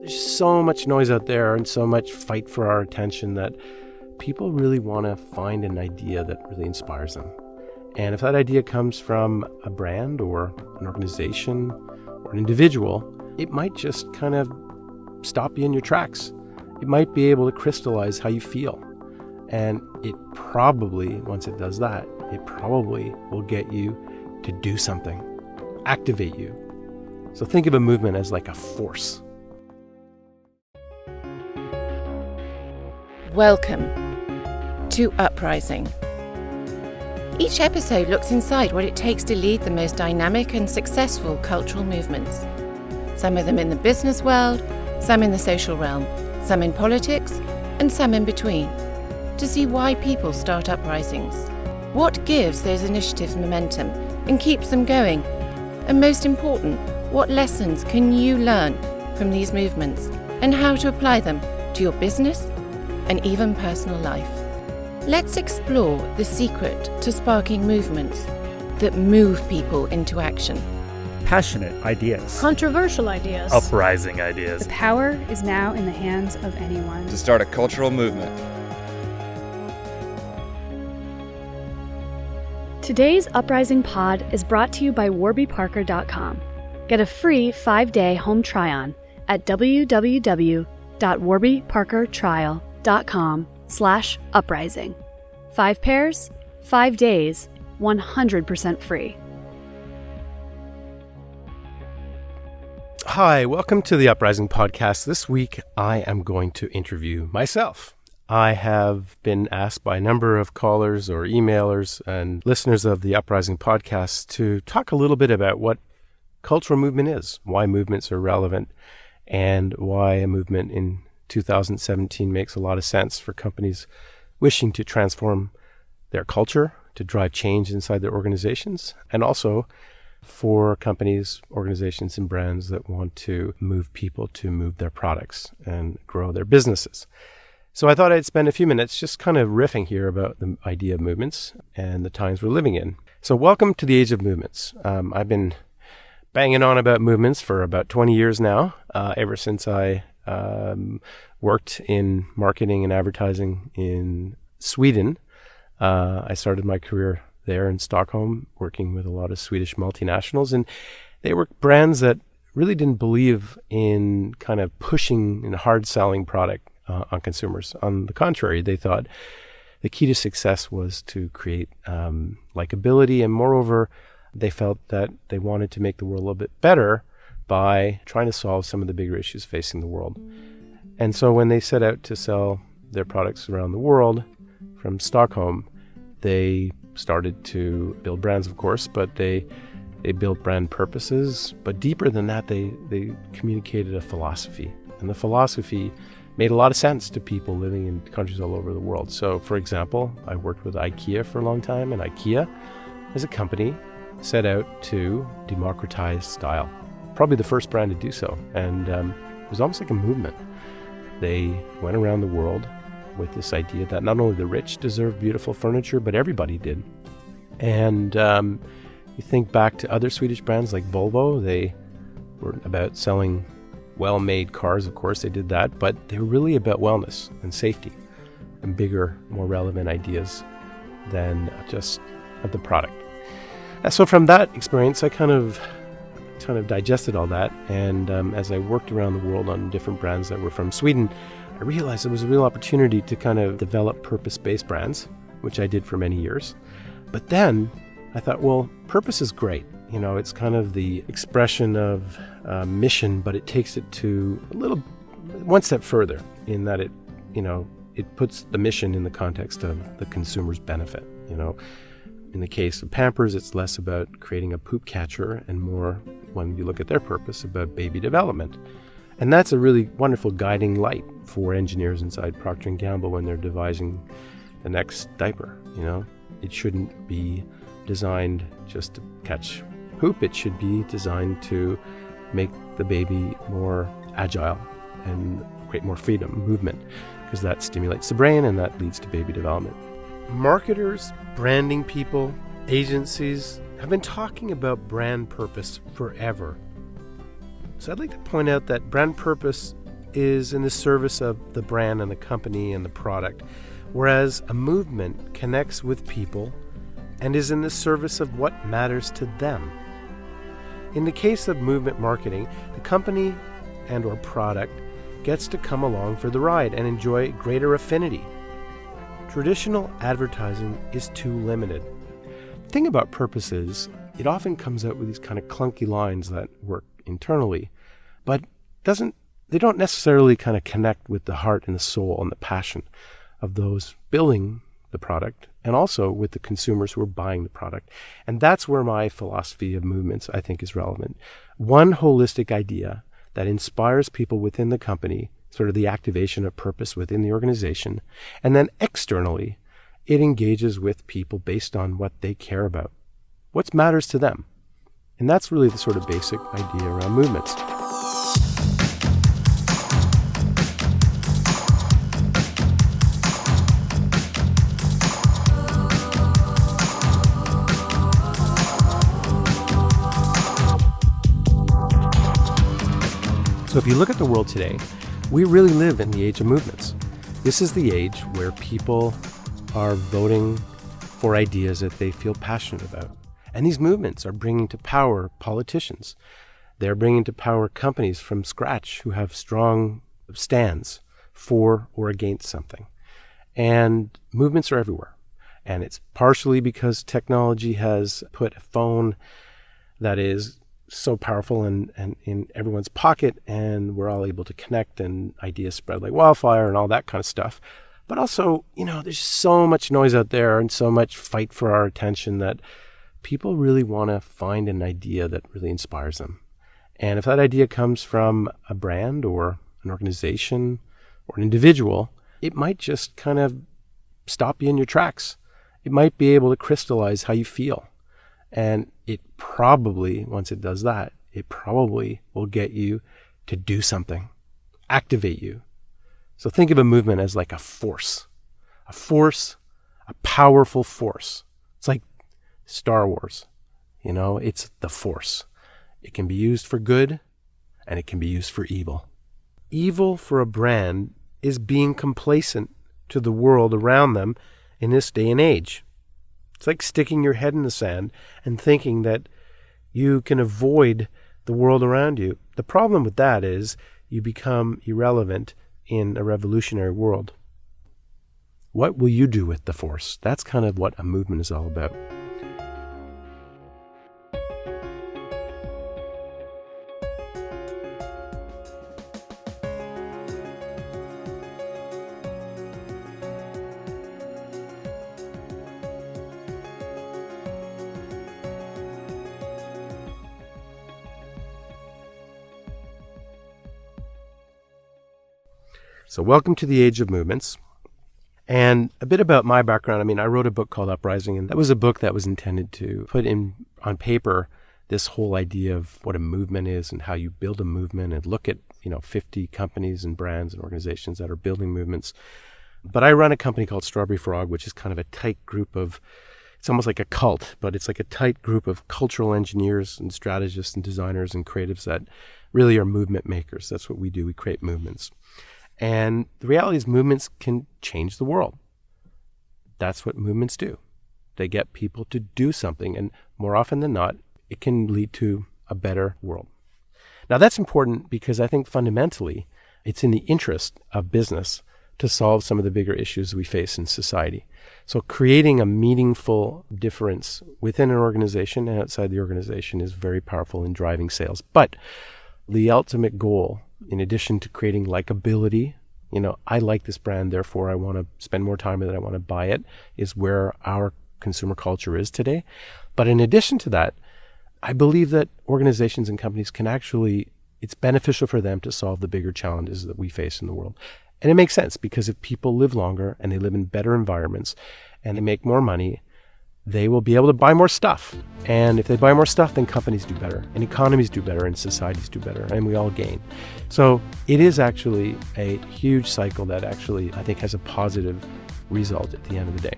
There's so much noise out there and so much fight for our attention that people really want to find an idea that really inspires them. And if that idea comes from a brand or an organization or an individual, it might just kind of stop you in your tracks. It might be able to crystallize how you feel. And it probably, once it does that, it probably will get you to do something, activate you. So think of a movement as like a force. Welcome to Uprising. Each episode looks inside what it takes to lead the most dynamic and successful cultural movements. Some of them in the business world, some in the social realm, some in politics, and some in between. To see why people start uprisings, what gives those initiatives momentum and keeps them going, and most important, what lessons can you learn from these movements and how to apply them to your business and even personal life. Let's explore the secret to sparking movements that move people into action. Passionate ideas. Controversial ideas. Uprising ideas. The power is now in the hands of anyone. To start a cultural movement. Today's Uprising Pod is brought to you by warbyparker.com. Get a free 5-day home try-on at www.warbyparkertrial.com/uprising. 5 pairs, 5 days, 100% free. Hi, welcome to the Uprising Podcast. This week, I am going to interview myself. I have been asked by a number of callers or emailers and listeners of the Uprising Podcast to talk a little bit about what cultural movement is, why movements are relevant, and why a movement in 2017 makes a lot of sense for companies wishing to transform their culture, to drive change inside their organizations, and also for companies, organizations, and brands that want to move people to move their products and grow their businesses. So I thought I'd spend a few minutes just kind of riffing here about the idea of movements and the times we're living in. So welcome to the age of movements. I've been banging on about movements for about 20 years now, ever since I worked in marketing and advertising in Sweden. I started my career there in Stockholm, working with a lot of Swedish multinationals, and they were brands that really didn't believe in kind of pushing and hard selling product on consumers. On the contrary, they thought the key to success was to create likability, and moreover, they felt that they wanted to make the world a little bit better by trying to solve some of the bigger issues facing the world. And so when they set out to sell their products around the world from Stockholm, they started to build brands, of course, but they built brand purposes. But deeper than that, they communicated a philosophy. And the philosophy made a lot of sense to people living in countries all over the world. So, for example, I worked with IKEA for a long time, and IKEA, as a company, set out to democratize style. Probably the first brand to do so. And it was almost like a movement. They went around the world with this idea that not only the rich deserve beautiful furniture, but everybody did. And you think back to other Swedish brands like Volvo, they were about selling well-made cars, of course they did that, but they were really about wellness and safety and bigger, more relevant ideas than just the product. So from that experience, I kind of digested all that, and as I worked around the world on different brands that were from Sweden, I realized there was a real opportunity to kind of develop purpose-based brands, which I did for many years. But then I thought, well, purpose is great. You know, it's kind of the expression of mission, but it takes it to one step further in that it puts the mission in the context of the consumer's benefit. You know, in the case of Pampers, it's less about creating a poop catcher and more, when you look at their purpose, about baby development. And that's a really wonderful guiding light for engineers inside Procter & Gamble when they're devising the next diaper. You know, it shouldn't be designed just to catch poop. It should be designed to make the baby more agile and create more freedom, movement, because that stimulates the brain and that leads to baby development. Marketers, branding people, agencies have been talking about brand purpose forever. So I'd like to point out that brand purpose is in the service of the brand and the company and the product, whereas a movement connects with people and is in the service of what matters to them. In the case of movement marketing, the company and or product gets to come along for the ride and enjoy greater affinity. Traditional advertising is too limited. The thing about purpose is, it often comes out with these kind of clunky lines that work internally, but they don't necessarily kind of connect with the heart and the soul and the passion of those building the product and also with the consumers who are buying the product. And that's where my philosophy of movements, I think, is relevant. One holistic idea that inspires people within the company, sort of the activation of purpose within the organization, and then externally, it engages with people based on what they care about, what matters to them. And that's really the sort of basic idea around movements. So if you look at the world today, we really live in the age of movements. This is the age where people are voting for ideas that they feel passionate about. And these movements are bringing to power politicians. They're bringing to power companies from scratch who have strong stands for or against something. And movements are everywhere. And it's partially because technology has put a phone that is so powerful and in everyone's pocket, and we're all able to connect and ideas spread like wildfire and all that kind of stuff. But also, there's so much noise out there and so much fight for our attention that people really want to find an idea that really inspires them. And if that idea comes from a brand or an organization or an individual, it might just kind of stop you in your tracks. It might be able to crystallize how you feel. And it probably, once it does that, it probably will get you to do something, activate you. So think of a movement as like a force, a powerful force. It's like Star Wars, it's the force. It can be used for good and it can be used for evil. Evil for a brand is being complacent to the world around them in this day and age. It's like sticking your head in the sand and thinking that you can avoid the world around you. The problem with that is you become irrelevant in a revolutionary world. What will you do with the force? That's kind of what a movement is all about. So welcome to the Age of Movements. And a bit about my background. I wrote a book called Uprising, and that was a book that was intended to put on paper this whole idea of what a movement is and how you build a movement and look at, 50 companies and brands and organizations that are building movements. But I run a company called StrawberryFrog, which is kind of a tight group of, it's almost like a cult, but it's like a tight group of cultural engineers and strategists and designers and creatives that really are movement makers. That's what we do. We create movements. And the reality is movements can change the world. That's what movements do. They get people to do something, and more often than not, it can lead to a better world. Now that's important because I think fundamentally it's in the interest of business to solve some of the bigger issues we face in society. So creating a meaningful difference within an organization and outside the organization is very powerful in driving sales. But the ultimate goal, in addition to creating likability, I like this brand, therefore I want to spend more time with it, I want to buy it, is where our consumer culture is today. But in addition to that, I believe that organizations and companies can it's beneficial for them to solve the bigger challenges that we face in the world. And it makes sense because if people live longer and they live in better environments and they make more money, they will be able to buy more stuff. And if they buy more stuff, then companies do better, and economies do better, and societies do better, and we all gain. So it is actually a huge cycle that actually, I think, has a positive result at the end of the day.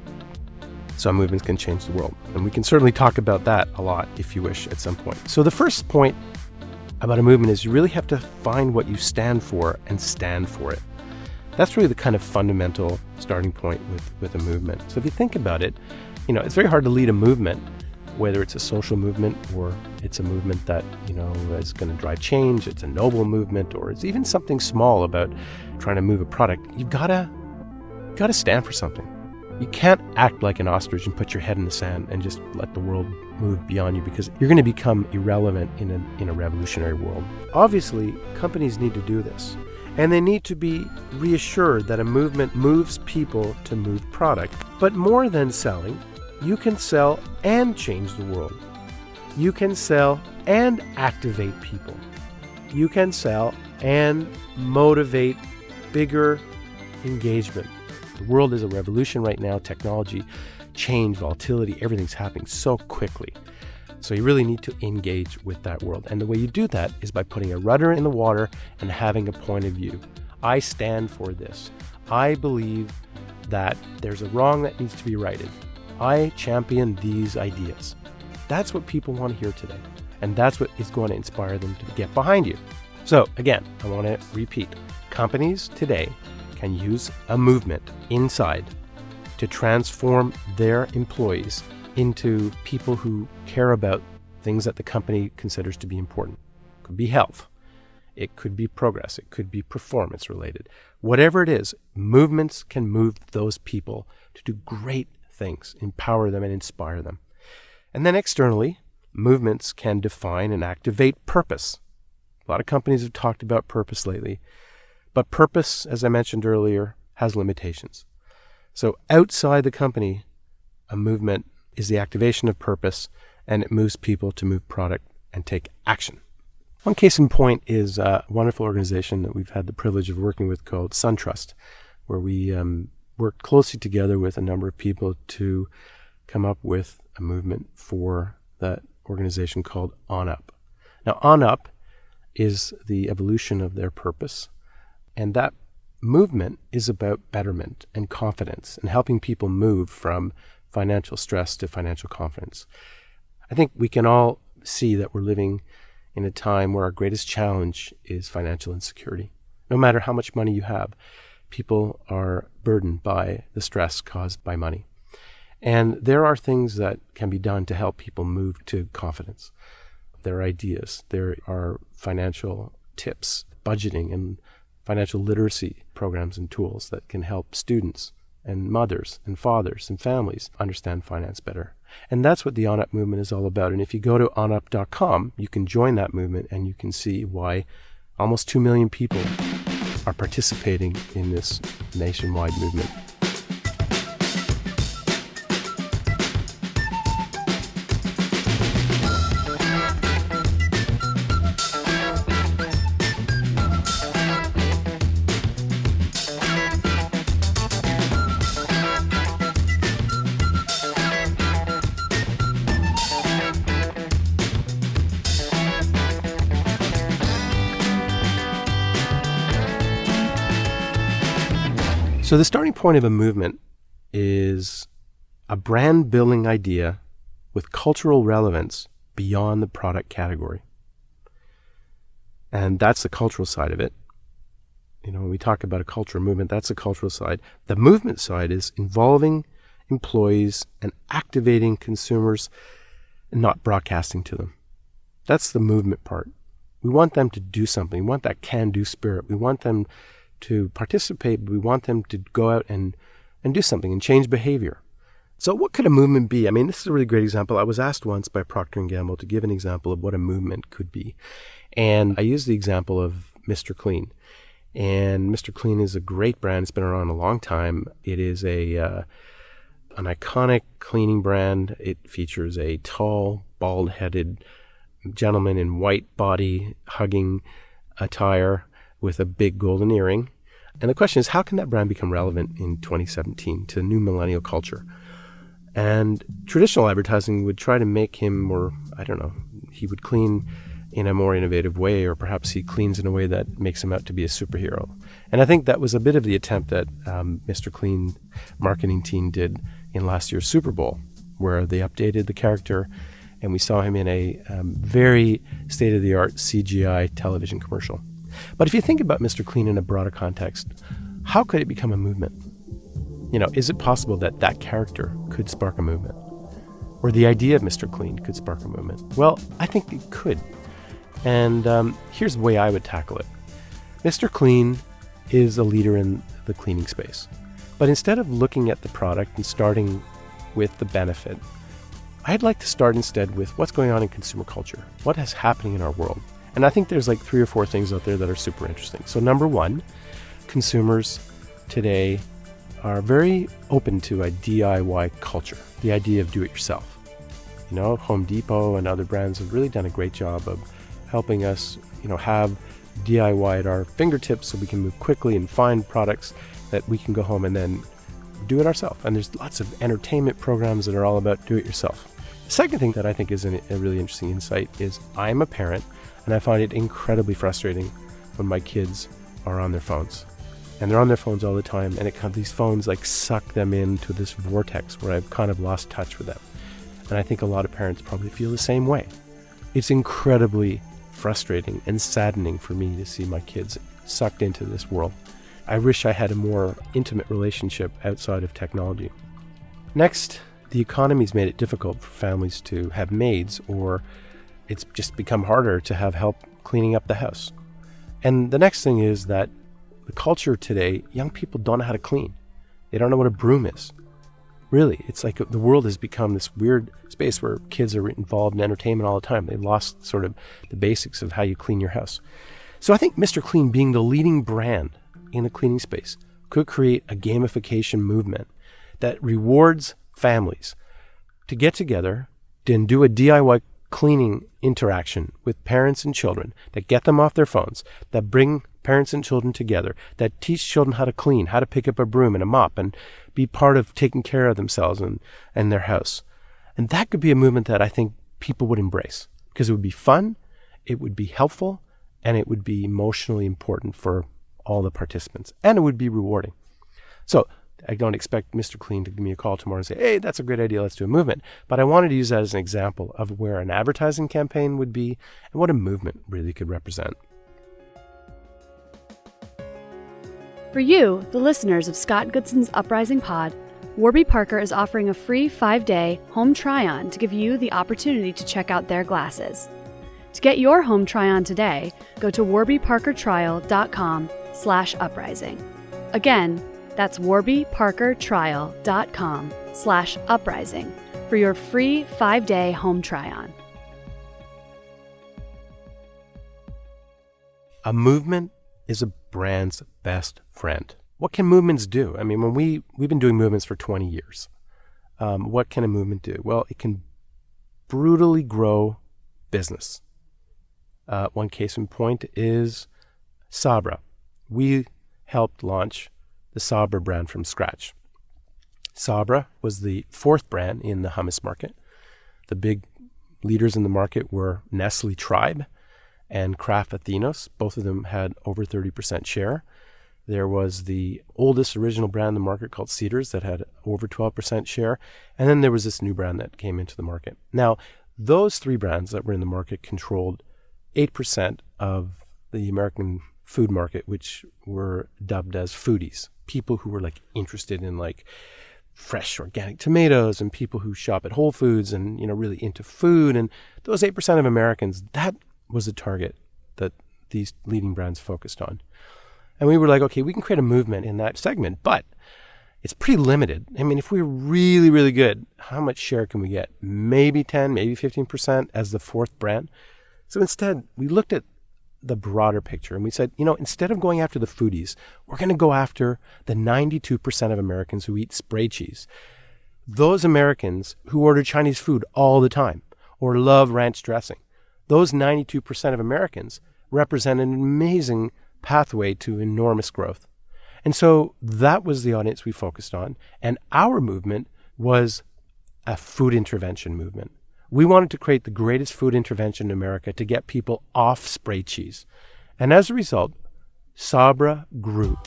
So movements can change the world. And we can certainly talk about that a lot, if you wish, at some point. So the first point about a movement is you really have to find what you stand for and stand for it. That's really the kind of fundamental starting point with a movement. So if you think about it, it's very hard to lead a movement, whether it's a social movement or it's a movement that, is going to drive change, it's a noble movement, or it's even something small about trying to move a product. You've got to stand for something. You can't act like an ostrich and put your head in the sand and just let the world move beyond you, because you're going to become irrelevant in a revolutionary world. Obviously, companies need to do this, and they need to be reassured that a movement moves people to move product. But more than selling, you can sell and change the world. You can sell and activate people. You can sell and motivate bigger engagement. The world is a revolution right now. Technology, change, volatility, everything's happening so quickly. So you really need to engage with that world. And the way you do that is by putting a rudder in the water and having a point of view. I stand for this. I believe that there's a wrong that needs to be righted. I champion these ideas. That's what people want to hear today. And that's what is going to inspire them to get behind you. So again, I want to repeat. Companies today can use a movement inside to transform their employees into people who care about things that the company considers to be important. It could be health. It could be progress. It could be performance related. Whatever it is, movements can move those people to do great things, empower them and inspire them. And then externally, movements can define and activate purpose. A lot of companies have talked about purpose lately. But purpose, as I mentioned earlier, has limitations. So outside the company, a movement is the activation of purpose, and it moves people to move product and take action. One case in point is a wonderful organization that we've had the privilege of working with called SunTrust, where we worked closely together with a number of people to come up with a movement for that organization called On Up. Now, On Up is the evolution of their purpose. And that movement is about betterment and confidence and helping people move from financial stress to financial confidence. I think we can all see that we're living in a time where our greatest challenge is financial insecurity. No matter how much money you have, people are burdened by the stress caused by money. And there are things that can be done to help people move to confidence. There are ideas. There are financial tips, budgeting, and financial literacy programs and tools that can help students and mothers and fathers and families understand finance better. And that's what the On Up movement is all about. And if you go to onup.com, you can join that movement and you can see why almost 2 million people are participating in this nationwide movement. So the starting point of a movement is a brand building idea with cultural relevance beyond the product category. And that's the cultural side of it. When we talk about a cultural movement, that's the cultural side. The movement side is involving employees and activating consumers and not broadcasting to them. That's the movement part. We want them to do something. We want that can-do spirit. We want them to participate, but we want them to go out and do something and change behavior. So what could a movement be? I mean, this is a really great example. I was asked once by Procter & Gamble to give an example of what a movement could be. And I used the example of Mr. Clean. And Mr. Clean is a great brand. It's been around a long time. It is an iconic cleaning brand. It features a tall, bald-headed gentleman in white body hugging attire with a big golden earring. And the question is, how can that brand become relevant in 2017 to new millennial culture? And traditional advertising would try to make him more, he would clean in a more innovative way, or perhaps he cleans in a way that makes him out to be a superhero. And I think that was a bit of the attempt that Mr. Clean marketing team did in last year's Super Bowl, where they updated the character and we saw him in a very state-of-the-art CGI television commercial. But if you think about Mr. Clean in a broader context, how could it become a movement? Is it possible that that character could spark a movement? Or the idea of Mr. Clean could spark a movement? Well, I think it could. And here's the way I would tackle it. Mr. Clean is a leader in the cleaning space. But instead of looking at the product and starting with the benefit, I'd like to start instead with what's going on in consumer culture, what is happening in our world. And I think there's like 3 or 4 things out there that are super interesting. So number one, consumers today are very open to a DIY culture, the idea of do-it-yourself. Home Depot and other brands have really done a great job of helping us, have DIY at our fingertips so we can move quickly and find products that we can go home and then do it ourselves. And there's lots of entertainment programs that are all about do-it-yourself. The second thing that I think is a really interesting insight is I'm a parent, and I find it incredibly frustrating when my kids are on their phones. And they're on their phones all the time, and these phones suck them into this vortex where I've kind of lost touch with them. And I think a lot of parents probably feel the same way. It's incredibly frustrating and saddening for me to see my kids sucked into this world. I wish I had a more intimate relationship outside of technology. Next, the economy's made it difficult for families to have maids, or it's just become harder to have help cleaning up the house. And the next thing is that the culture today, young people don't know how to clean. They don't know what a broom is. Really, it's like the world has become this weird space where kids are involved in entertainment all the time. They lost sort of the basics of how you clean your house. So I think Mr. Clean, being the leading brand in the cleaning space, could create a gamification movement that rewards families to get together and do a DIY cleaning interaction with parents and children, that get them off their phones, that bring parents and children together, that teach children how to clean, how to pick up a broom and a mop and be part of taking care of themselves and their house. And that could be a movement that I think people would embrace, because it would be fun, it would be helpful, and it would be emotionally important for all the participants, and it would be rewarding. So I don't expect Mr. Clean to give me a call tomorrow and say, hey, that's a great idea, let's do a movement. But I wanted to use that as an example of where an advertising campaign would be and what a movement really could represent. For you, the listeners of Scott Goodson's Uprising Pod, Warby Parker is offering a free 5-day home try-on to give you the opportunity to check out their glasses. To get your home try-on today, go to warbyparkertrial.com/uprising. Again, that's warbyparkertrial.com/uprising for your free 5-day home try-on. A movement is a brand's best friend. What can movements do? I mean, when we've been doing movements for 20 years. What can a movement do? Well, it can brutally grow business. One case in point is Sabra. We helped launch the Sabra brand from scratch. Sabra was the 4th brand in the hummus market. The big leaders in the market were Nestle Tribe and Kraft Athenos. Both of them had over 30% share. There was the oldest original brand in the market called Cedars that had over 12% share. And then there was this new brand that came into the market. Now, those 3 brands that were in the market controlled 8% of the American food market, which were dubbed as foodies. People who were interested in fresh organic tomatoes, and people who shop at Whole Foods and, really into food. And those 8% of Americans, that was the target that these leading brands focused on. And we were like, okay, we can create a movement in that segment, but it's pretty limited. I mean, if we're really, really good, how much share can we get? Maybe 10, maybe 15% as the 4th brand. So instead, we looked at the broader picture and we said, instead of going after the foodies, we're going to go after the 92% of Americans who eat spray cheese. Those Americans who order Chinese food all the time or love ranch dressing. Those 92% of Americans represent an amazing pathway to enormous growth. And so that was the audience we focused on. And our movement was a food intervention movement. We wanted to create the greatest food intervention in America to get people off spray cheese. And as a result, Sabra grew.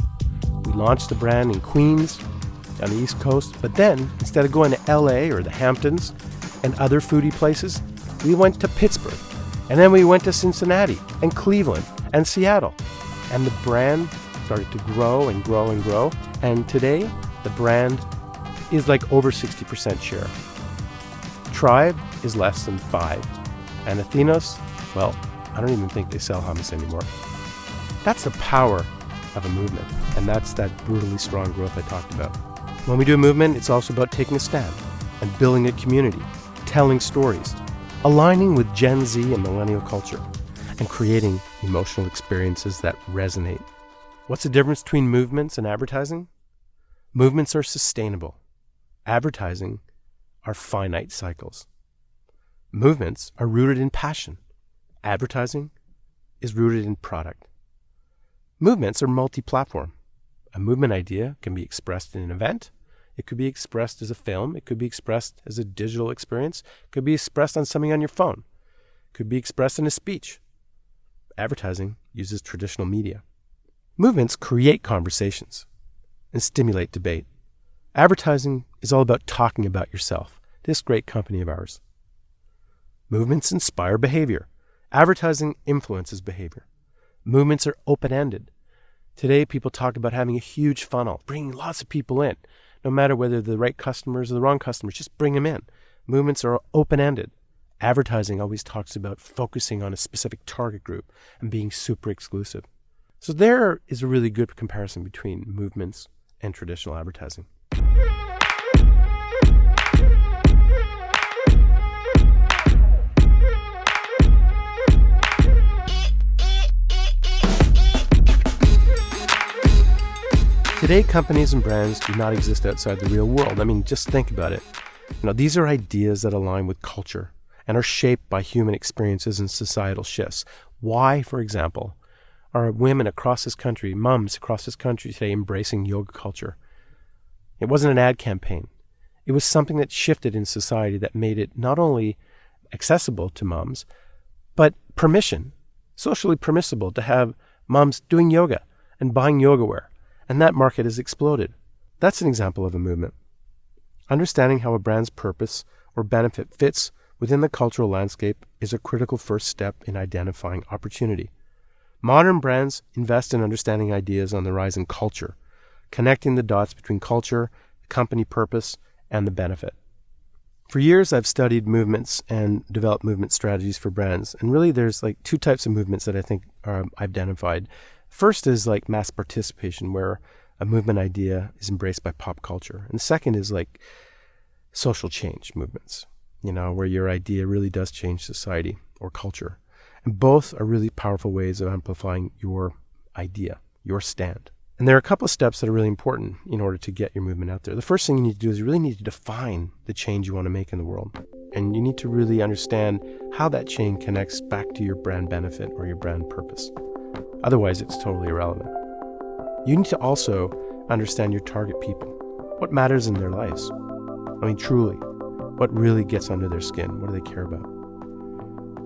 We launched the brand in Queens, on the East Coast, but then instead of going to LA or the Hamptons and other foodie places, We went to Pittsburgh, and then we went to Cincinnati and Cleveland and Seattle. And the brand started to grow and grow and grow. And today, the brand is like over 60% share. Tribe is less than 5%. And Athenos, well, I don't even think they sell hummus anymore. That's the power of a movement. And that's that brutally strong growth I talked about. When we do a movement, it's also about taking a stand and building a community, telling stories, aligning with Gen Z and millennial culture, and creating emotional experiences that resonate. What's the difference between movements and advertising? Movements are sustainable. Advertising are finite cycles. Movements are rooted in passion. Advertising is rooted in product. Movements are multi-platform. A movement idea can be expressed in an event. It could be expressed as a film. It could be expressed as a digital experience. It could be expressed on something on your phone. It could be expressed in a speech. Advertising uses traditional media. Movements create conversations and stimulate debate. Advertising is all about talking about yourself, this great company of ours. Movements inspire behavior. Advertising influences behavior. Movements are open-ended. Today, people talk about having a huge funnel, bringing lots of people in. No matter whether they're the right customers or the wrong customers, just bring them in. Movements are open-ended. Advertising always talks about focusing on a specific target group and being super exclusive. So there is a really good comparison between movements and traditional advertising. Today, companies and brands do not exist outside the real world. I mean, just think about it. These are ideas that align with culture and are shaped by human experiences and societal shifts. Why, for example, are women across this country, moms across this country today embracing yoga culture? It wasn't an ad campaign. It was something that shifted in society that made it not only accessible to moms, but socially permissible to have moms doing yoga and buying yoga wear. And that market has exploded. That's an example of a movement. Understanding how a brand's purpose or benefit fits within the cultural landscape is a critical first step in identifying opportunity. Modern brands invest in understanding ideas on the rise in culture, connecting the dots between culture, the company purpose, and the benefit. For years, I've studied movements and developed movement strategies for brands. And really, there's like two types of movements that I think are identified. First is like mass participation, where a movement idea is embraced by pop culture. And second is like social change movements, where your idea really does change society or culture. And both are really powerful ways of amplifying your idea, your stand. And there are a couple of steps that are really important in order to get your movement out there. The first thing you need to do is you really need to define the change you want to make in the world. And you need to really understand how that change connects back to your brand benefit or your brand purpose. Otherwise, it's totally irrelevant. You need to also understand your target people. What matters in their lives? I mean, truly, what really gets under their skin? What do they care about?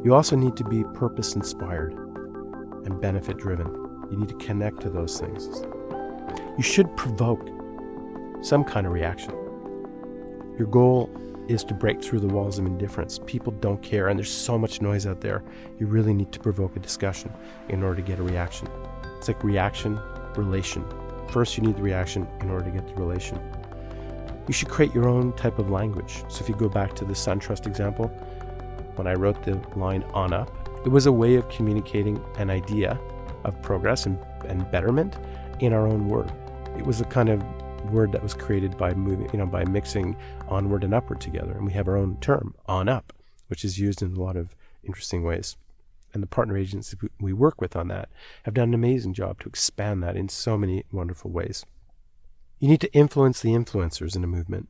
You also need to be purpose-inspired and benefit-driven. You need to connect to those things. You should provoke some kind of reaction. Your goal is to break through the walls of indifference. People don't care, and there's so much noise out there. You really need to provoke a discussion in order to get a reaction. It's like reaction, relation. First, you need the reaction in order to get the relation. You should create your own type of language. So if you go back to the SunTrust example, when I wrote the line "on up," it was a way of communicating an idea of progress and betterment in our own word. It was a kind of word that was created by by mixing onward and upward together. And we have our own term, "on up," which is used in a lot of interesting ways. And the partner agencies we work with on that have done an amazing job to expand that in so many wonderful ways. You need to influence the influencers in a movement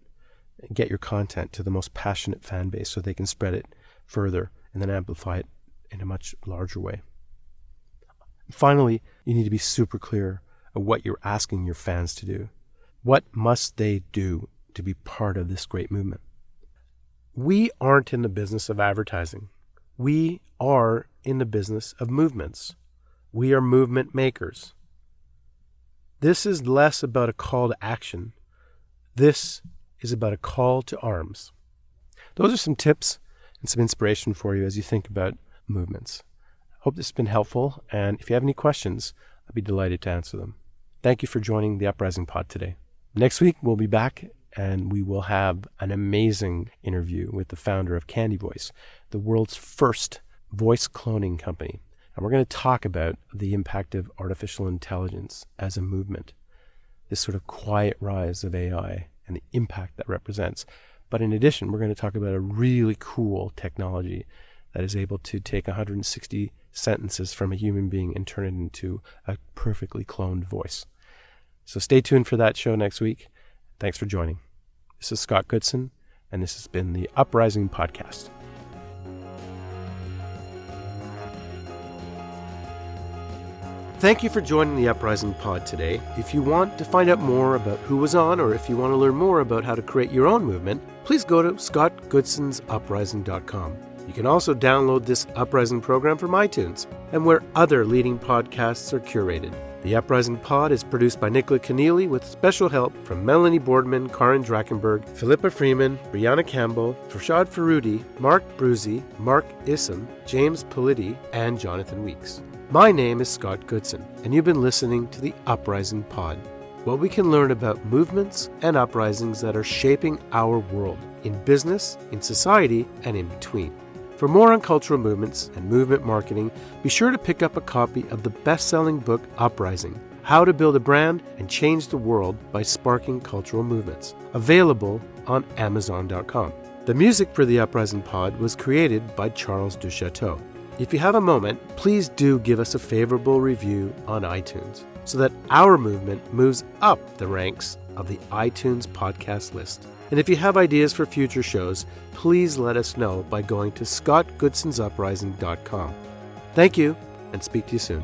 and get your content to the most passionate fan base so they can spread it further and then amplify it in a much larger way. Finally, you need to be super clear of what you're asking your fans to do. What must they do to be part of this great movement? We aren't in the business of advertising. We are in the business of movements. We are movement makers. This is less about a call to action. This is about a call to arms. Those are some tips and some inspiration for you as you think about movements. Hope this has been helpful, and if you have any questions, I'd be delighted to answer them. Thank you for joining the Uprising Pod today. Next week, we'll be back, and we will have an amazing interview with the founder of Candy Voice, the world's first voice cloning company. And we're going to talk about the impact of artificial intelligence as a movement, this sort of quiet rise of AI and the impact that represents. But in addition, we're going to talk about a really cool technology that is able to take 160 sentences from a human being and turn it into a perfectly cloned voice. So stay tuned for that show next week. Thanks for joining. This is Scott Goodson, and this has been the Uprising Podcast. Thank you for joining the Uprising Pod today. If you want to find out more about who was on, or if you want to learn more about how to create your own movement, please go to scottgoodsonsuprising.com. You can also download this Uprising program from iTunes and where other leading podcasts are curated. The Uprising Pod is produced by Nicola Keneally with special help from Melanie Boardman, Karin Drachenberg, Philippa Freeman, Brianna Campbell, Farshad Faroudi, Mark Bruzy, Mark Issam, James Politi, and Jonathan Weeks. My name is Scott Goodson, and you've been listening to the Uprising Pod, where we can learn about movements and uprisings that are shaping our world, in business, in society, and in between. For more on cultural movements and movement marketing, be sure to pick up a copy of the best-selling book Uprising, How to Build a Brand and Change the World by Sparking Cultural Movements, available on Amazon.com. The music for the Uprising Pod was created by Charles Duchateau. If you have a moment, please do give us a favorable review on iTunes so that our movement moves up the ranks of the iTunes podcast list. And if you have ideas for future shows, please let us know by going to scottgoodsonsuprising.com. Thank you, and speak to you soon.